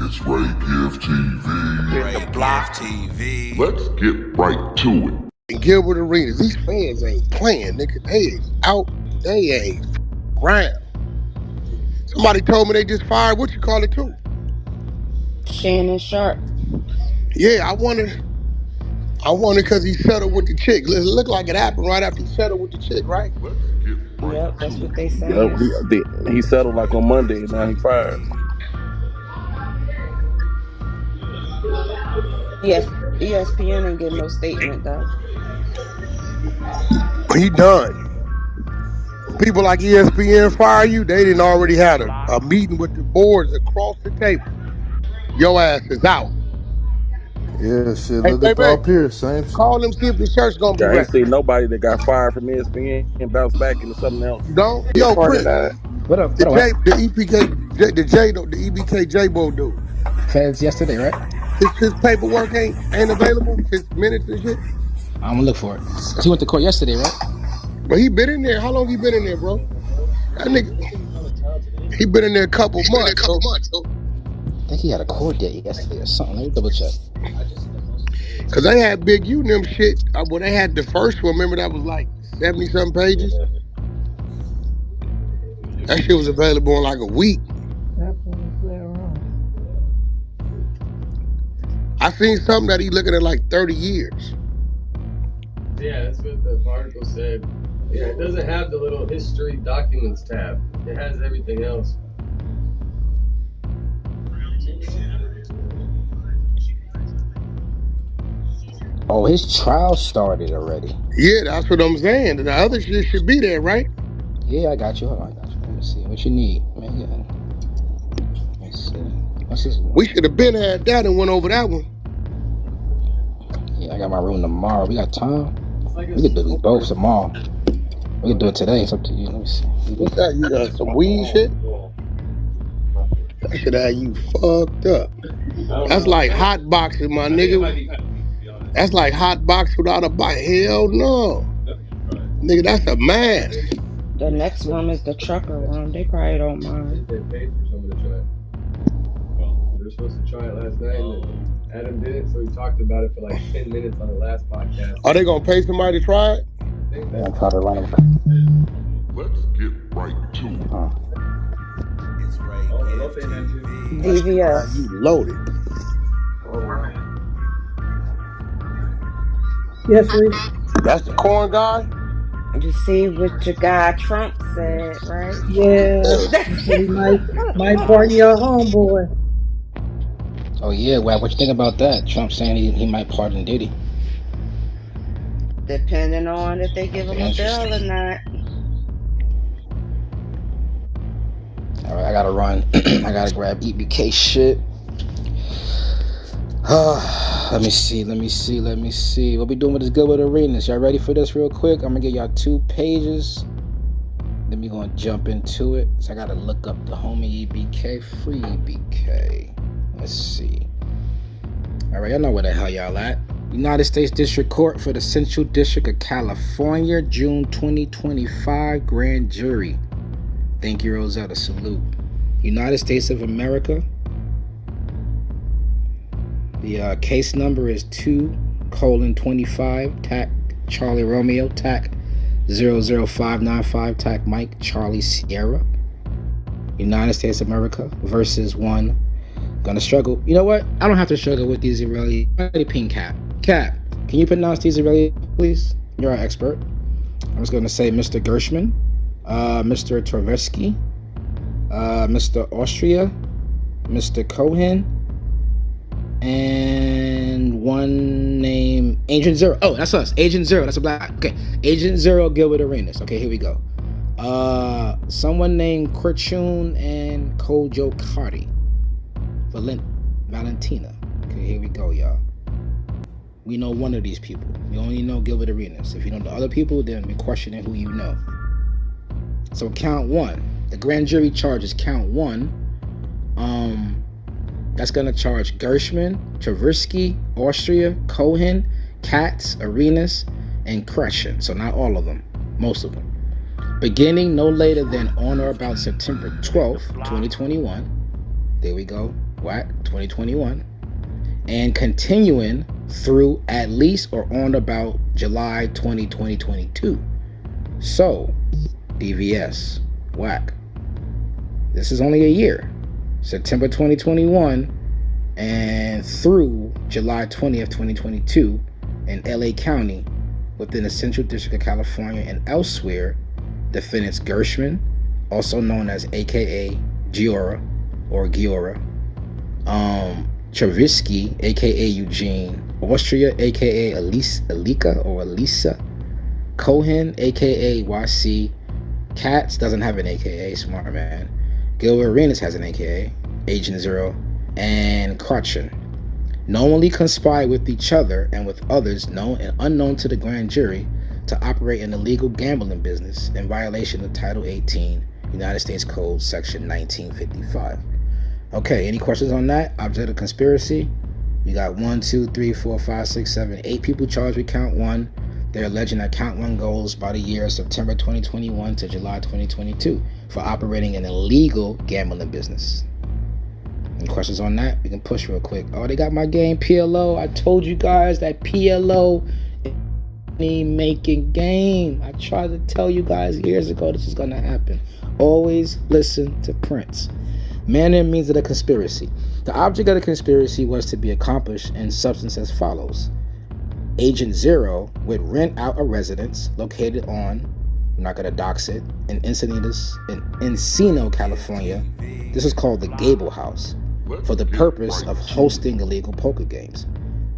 It's Ray Give TV. Ray Blocc TV. Let's get right to it. And Gilbert arenas, these fans ain't playing, nigga. They is out. They ain't round. Somebody told me they just fired what you call it too. Shannon Sharpe. Yeah, I wonder because he settled with the chick. It looked like it happened right after he settled with the chick, right? Let's get right Yep, that's what they say. Yep, he settled like on Monday, and now he fired. Yes, ESPN ain't getting no statement though. He done. People like ESPN fire you, they didn't already had a meeting with the boards across the table. Your ass is out. Yeah, shit. Hey, Look at baby, Paul Pierce, same shit. call them, see if the shirt's gonna be I ain't ready. seen nobody that got fired from ESPN and bounced back into something else. You don't? Be a Yo, part of Crip, that. What up? the EPK, the EBK JAAYBO dude. Feds yesterday, right? His paperwork ain't available. His minutes and shit. I'm gonna look for it. He went to court yesterday, right? But he been in there. How long he been in there, bro? That nigga, he been in there a couple months. So. I think he had a court date yesterday or something. Let me double check. Cause they had Big U and them shit. When they had the first one, remember that was like 70-something pages. That shit was available in like a week. I seen something that he looking at like 30 years. Yeah, that's what the article said. Yeah, it doesn't have the little history documents tab. It has everything else. Oh, his trial started already. Yeah, that's what I'm saying. The other shit should be there, right? Yeah, I got you. Hold on, I got you. Let me see what you need, man. Let's see. What's this? We should have been had that and went over that one. Yeah, I got my room tomorrow. We got time. We could do both tomorrow. We could do it today. It's up to you. Let me see. What's that? You got some weed shit? That should have you fucked up. That's like hot boxing, my nigga. That's like hot box without a bite. Hell no. Nigga, that's a mask. The next one is the trucker one. They probably don't mind. They paid for someone to try it. They were supposed to try it last night, and then Adam did it, so he talked about it for like 10 minutes on the last podcast. Are they gonna pay somebody to try it? Yeah, I'm trying to run him. Let's get right to it. It's Ray Give TV. DVS. You loaded. Yes, Lee. That's the corn guy? You see what your guy Trump said, right? Yeah. He might pardon your homeboy. Oh yeah, Wack, what you think about that? Trump saying he might pardon Diddy. Depending on if they give him a bill or not. All right, I gotta run. I gotta grab EBK shit. Let me see. What we doing with this Gilbert arenas? Y'all ready for this real quick? I'm gonna give y'all 2 pages. Then we gonna jump into it. So I gotta look up the homie EBK, free EBK. Let's see. All right, y'all know where the hell y'all at. United States District Court for the Central District of California, June 2025, grand jury. Thank you, Rosetta. Salute. United States of America. The case number is 2:25, TAC Charlie Romeo, TAC 00595, TAC Mike Charlie Sierra. United States of America versus one. Gonna struggle. You know what? I don't have to struggle with these Israeli. Ping Cap. Cap, can you pronounce these Israeli, please? You're our expert. I'm just gonna say Mr. Gershman, Mr. Tversky, Mr. Austria, Mr. Cohen, and one name Agent Zero. Oh, that's us. Agent Zero. That's a black. Okay, Agent Zero Gilbert Arenas. Okay, here we go. Someone named Kurchun and Kojo Cardi. Valentina. Okay, here we go, y'all. We know one of these people. We only know Gilbert Arenas. If you know the other people, then we're questioning who you know. So count 1. The grand jury charges count 1. That's gonna charge Gershman, Tversky, Austria, Cohen, Katz, Arenas, and Kreshin. So not all of them, most of them. Beginning no later than on or about September 12th, 2021. There we go. Wack 2021, and continuing through at least or on about July 20, 2022. So, DVS, Wack. This is only a year. September 2021 and through July 20th, 2022 in LA County within the Central District of California and elsewhere, defendants Gershman, also known as AKA Giora or Giora, Travisky, aka Eugene, Austria, aka Alika or Elisa, Cohen, aka YC, Katz doesn't have an aka, smart man, Gilbert Arenas has an aka, Agent Zero, and Crotchen knowingly conspired with each other and with others known and unknown to the grand jury to operate an illegal gambling business in violation of Title 18, United States Code, Section 1955. Okay, any questions on that? Object of conspiracy? We got 1, 2, 3, 4, 5, 6, 7, 8 people charged with count 1. They're alleging that count 1 goes by the year September 2021 to July 2022 for operating an illegal gambling business. Any questions on that? We can push real quick. Oh, they got my game PLO. I told you guys that PLO is a making game. I tried to tell you guys years ago this is gonna happen. Always listen to Prince. Manner and means of the conspiracy. The object of the conspiracy was to be accomplished in substance as follows. Agent Zero would rent out a residence located on, I'm not going to dox it, in Encino, California. This is called the JAYBO House for the purpose of hosting illegal poker games.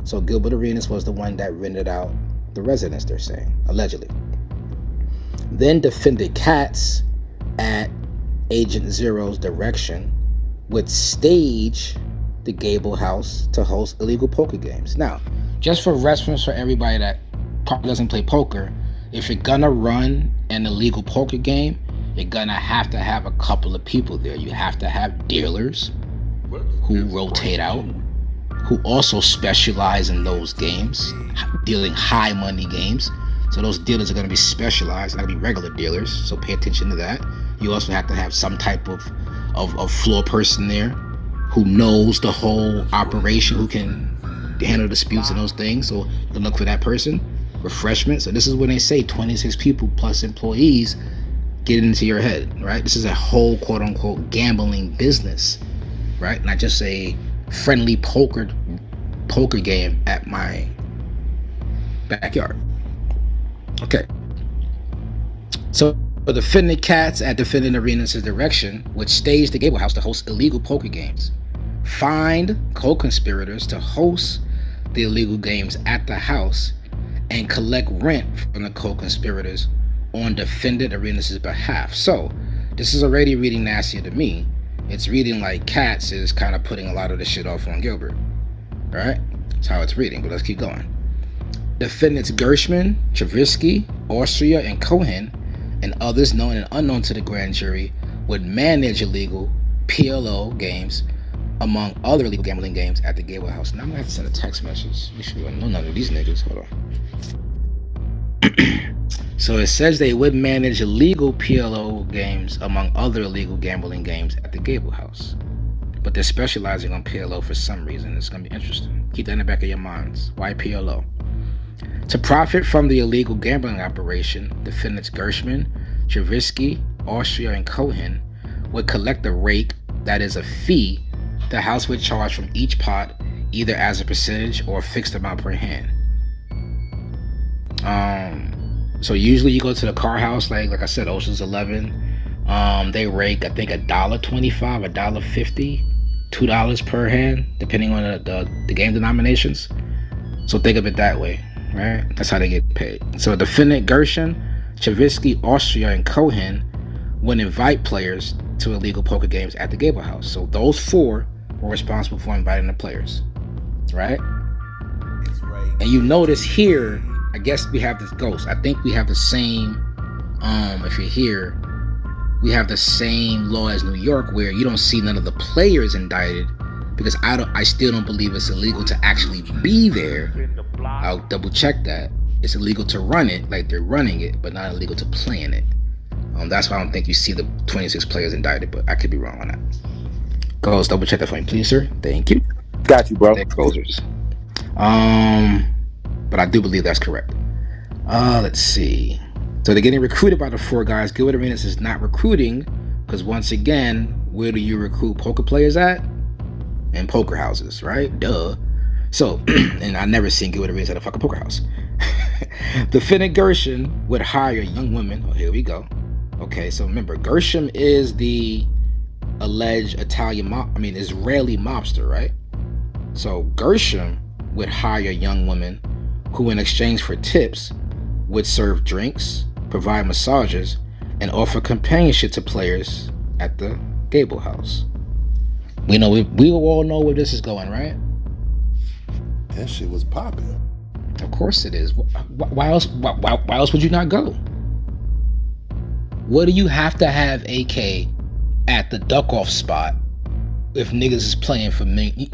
So Gilbert Arenas was the one that rented out the residence, they're saying, allegedly. Then defendant Katz, at Agent Zero's direction, would stage the JAYBO House to host illegal poker games. Now, just for reference for everybody that probably doesn't play poker, if you're gonna run an illegal poker game, you're gonna have to have a couple of people there. You have to have dealers who rotate out, who also specialize in those games, dealing high money games. So those dealers are gonna be specialized, not gonna be regular dealers, so pay attention to that. You also have to have some type of floor person there who knows the whole operation, who can handle disputes and those things. So you look for that person. Refreshment. So this is when they say 26 people plus employees get into your head, right? This is a whole quote unquote gambling business, right? Not just a friendly poker game at my backyard. Okay. So the defendant Katz at defendant Arenas' direction would stage the JAYBO House to host illegal poker games, find co-conspirators to host the illegal games at the house, and collect rent from the co-conspirators on defendant Arenas' behalf. So this is already reading nastier to me. It's reading like Katz is kind of putting a lot of the shit off on Gilbert. All right, that's how it's reading, but let's keep going. Defendants Gershman, Travisky, Austria, and Cohen, and others known and unknown to the grand jury, would manage illegal PLO games among other illegal gambling games at the JAYBO House. Now I'm gonna have to send a text message. Make sure I know none of these niggas. Hold on. So it says they would manage illegal PLO games among other illegal gambling games at the JAYBO House, but they're specializing on PLO for some reason. It's gonna be interesting. Keep that in the back of your minds. Why PLO? To profit from the illegal gambling operation, defendants Gershman, Travisky, Austria, and Cohen would collect a rake, that is a fee, the house would charge from each pot, either as a percentage or a fixed amount per hand. So usually you go to the car house, like I said, Ocean's 11. They rake, I think, $1.25, $1.50, $2 per hand, depending on the game denominations. So think of it that way, right? That's how they get paid. So defendant Gershon, Travisky, Austria, and Cohen would invite players to illegal poker games at the JAYBO House. So those four were responsible for inviting the players, right? And you notice here, I guess we have this ghost. I think we have the same, if you're here, we have the same law as New York, where you don't see none of the players indicted, because I still don't believe it's illegal to actually be there. I'll double check that. It's illegal to run it, like they're running it, but not illegal to play in it. That's why I don't think you see the 26 players indicted, but I could be wrong on that. Goes, double check that for me, please, sir. Thank you. Got you, bro. They're closers. But I do believe that's correct. Let's see. So they're getting recruited by the four guys. Gilbert Arenas is not recruiting because once again, where do you recruit poker players at? In poker houses, right? Duh. So, and I never seen Gilbert Arenas at a fucking poker house. Defendant Gershon would hire young women. Oh, here we go. Okay, so remember, Gershon is the alleged Israeli mobster, right? So Gershon would hire young women who, in exchange for tips, would serve drinks, provide massages, and offer companionship to players at the JAYBO house. We all know where this is going, right? That shit was popping. Of course it is. Why else? Why else would you not go? What do you have to have AK at the duck-off spot if niggas is playing for me?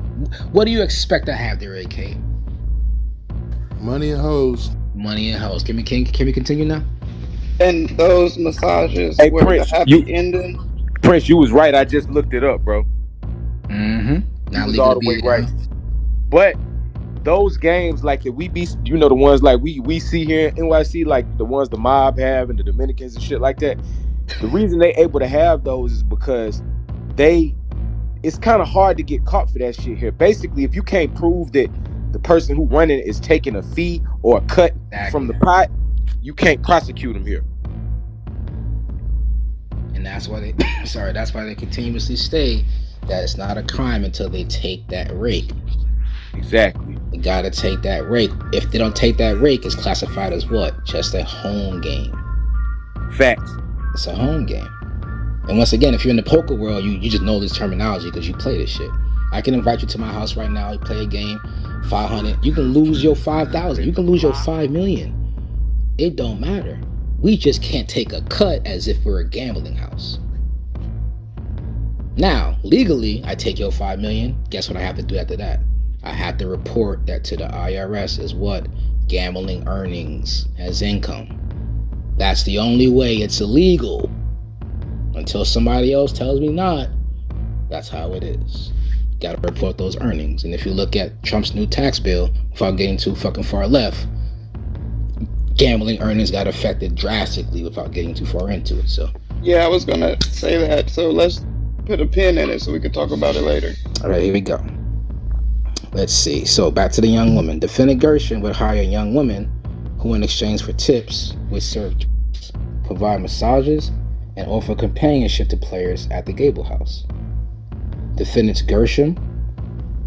What do you expect to have there, AK? Money and hoes. Money and hoes. Can we continue now? And those massages Hey, were Prince, the happy ending. Prince, you was right. I just looked it up, bro. Mm-hmm. You was all the way right. But those games, like if we be, the ones like we see here in NYC, like the ones the mob have and the Dominicans and shit like that. The reason they able to have those is because it's kind of hard to get caught for that shit here. Basically, if you can't prove that the person who running is taking a fee or a cut from the pot, you can't prosecute them here. And that's why they continuously say that it's not a crime until they take that rake. Exactly. They gotta take that rake. If they don't take that rake, it's classified as what? Just a home game. Facts. It's a home game. And once again, if you're in the poker world, you just know this terminology because you play this shit. I can invite you to my house right now. You play a game, 500. You can lose your 5,000. You can lose your 5 million. It don't matter. We just can't take a cut as if we're a gambling house. Now, legally, I take your 5 million. Guess what I have to do after that? I have to report that to the IRS as what? Gambling earnings as income. That's the only way it's illegal. Until somebody else tells me not, that's how it is. Gotta report those earnings. And if you look at Trump's new tax bill, without getting too fucking far left, gambling earnings got affected drastically without getting too far into it. So yeah, I was gonna say that. So let's put a pin in it so we can talk about it later. All right, here we go. Let's see. So back to the young woman. Defendant Gershon would hire a young woman who, in exchange for tips, would serve, provide massages, and offer companionship to players at the JAYBO house. Defendants Gershon,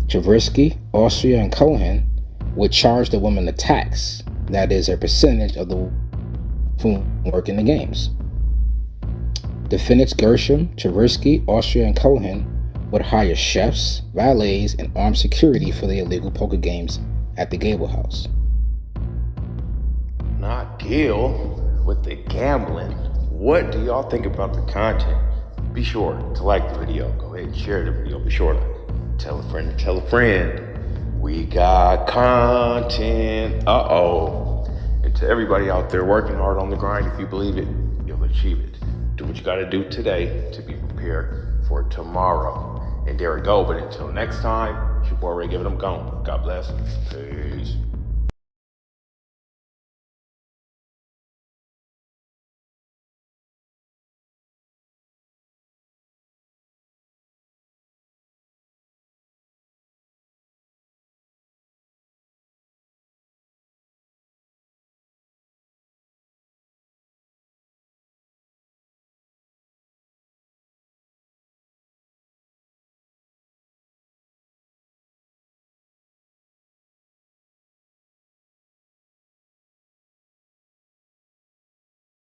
Jaworski, Austria, and Cohen would charge the woman a tax, that is, a percentage of the who work in the games. Defendants Gershon, Jaworski, Austria, and Cohen would hire chefs, valets, and armed security for the illegal poker games at the JAYBO house. Not Gil with the gambling. What do y'all think about the content? Be sure to like the video. Go ahead and share the video. Be sure to tell a friend to tell a friend. We got content. And to everybody out there working hard on the grind, if you believe it, you'll achieve it. Do what you gotta do today to be prepared for tomorrow. And there we go. But until next time, it's your boy Ray giving them gone. God bless. Peace.